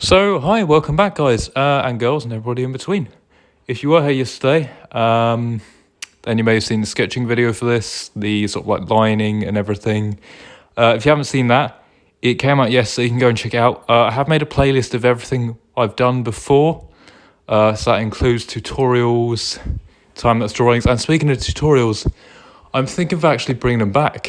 So, hi, welcome back, guys and girls, and everybody in between. If you were here yesterday, then you may have seen the sketching video for this, the sort of like lining and everything. If you haven't seen that, it came out yesterday. You can go and check it out. I have made a playlist of everything I've done before, so that includes tutorials, time-lapse drawings. And speaking of tutorials, I'm thinking of actually bringing them back.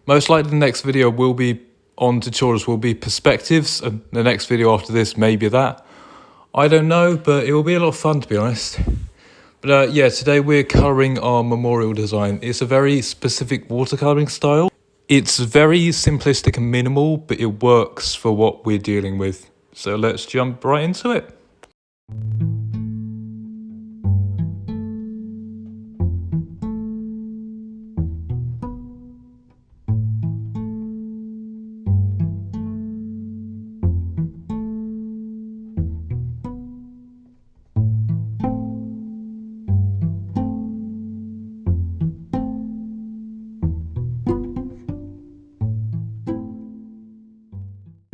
Most likely, the next video will be on tutorials will be perspectives, and the next video after this may be that. I don't know, but it will be a lot of fun, to be honest. But yeah, today we're colouring our memorial design. It's a very specific watercolouring style. It's very simplistic and minimal, but it works for what we're dealing with. So let's jump right into it.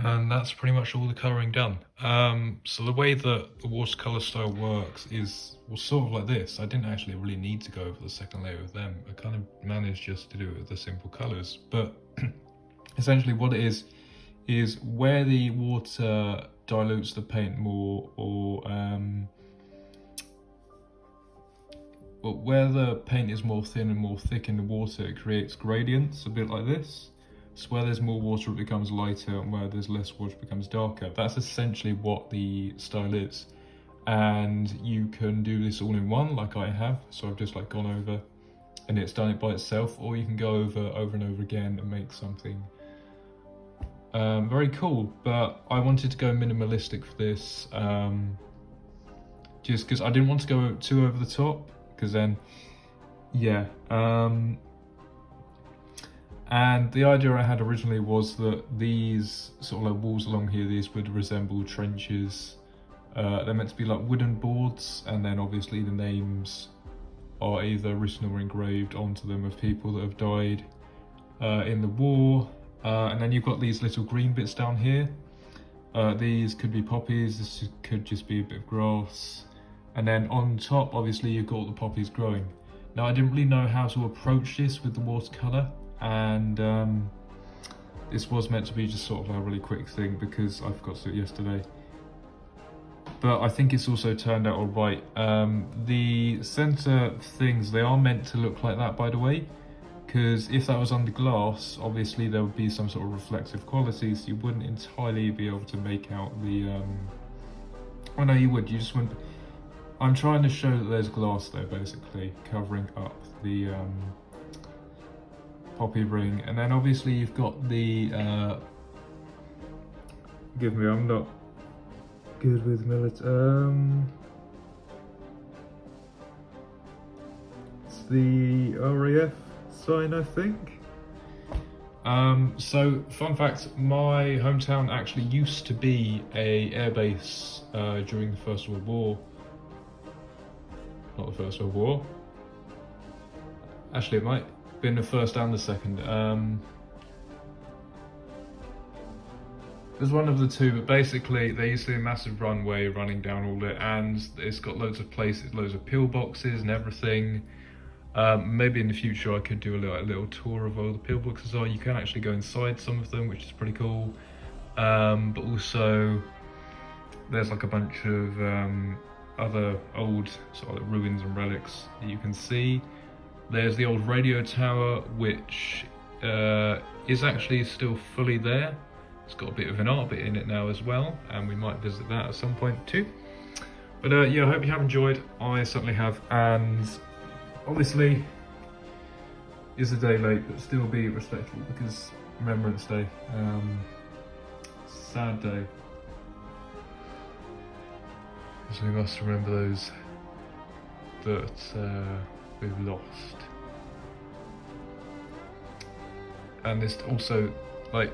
And that's pretty much all the colouring done. So the way that the watercolour style works is sort of like this. I didn't actually really need to go over the second layer with them. I kind of managed just to do it with the simple colours. But essentially what it is where the water dilutes the paint more, or where the paint is more thin and more thick in the water, it creates gradients, a bit like this. So where there's more water, it becomes lighter, and where there's less water, it becomes darker. That's essentially what the style is. And you can do this all in one, like I have. So I've just like gone over and it's done it by itself, or you can go over and over again and make something very cool. But I wanted to go minimalistic for this, just because I didn't want to go too over the top, because then, yeah. And the idea I had originally was that these sort of like walls along here, these would resemble trenches. They're meant to be like wooden boards, and then obviously the names are either written or engraved onto them of people that have died in the war. And then you've got these little green bits down here. These could be poppies, this could just be a bit of grass. And then on top, obviously, you've got all the poppies growing. Now, I didn't really know how to approach this with the watercolour, and this was meant to be just sort of a really quick thing because I forgot to do it yesterday. But I think it's also turned out all right. The centre things, they are meant to look like that, by the way, because if that was under glass, obviously there would be some sort of reflective quality, so you wouldn't entirely be able to make out the... Oh no, you would, you just wouldn't... I'm trying to show that there's glass though, basically, covering up the poppy ring. And then obviously you've got the, give me, I'm not good with military, it's the RAF sign, I think. So, fun fact, my hometown actually used to be a airbase during the First World War. Not the First World War. Actually, it might have been the first and the second. There's one of the two, but basically there used to be a massive runway running down all it, and it's got loads of places, loads of pillboxes and everything. Maybe in the future I could do a little tour of all the pillboxes. You can actually go inside some of them, which is pretty cool. But also there's like a bunch of other old sort of ruins and relics that you can see. There's the old radio tower, which is actually still fully there. It's got a bit of an art bit in it now as well, and we might visit that at some point too. But yeah, I hope you have enjoyed. I certainly have, and obviously it's a day late, but still be respectful because Remembrance Day. Sad day. So we must remember those that we've lost. And this also, like,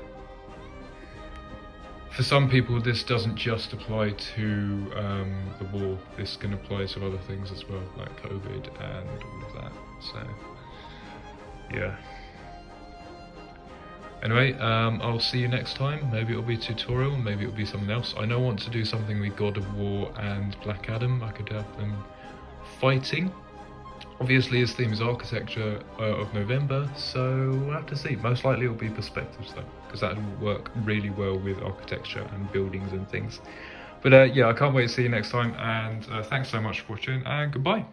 for some people this doesn't just apply to the war, this can apply to other things as well, like COVID and all of that, so yeah. Anyway, I'll see you next time. Maybe it'll be a tutorial, maybe it'll be something else. I know I want to do something with God of War and Black Adam. I could have them fighting. Obviously his theme is architecture of November, so we'll have to see. Most likely it'll be perspectives though, because that will work really well with architecture and buildings and things. But yeah, I can't wait to see you next time, and thanks so much for watching, and goodbye.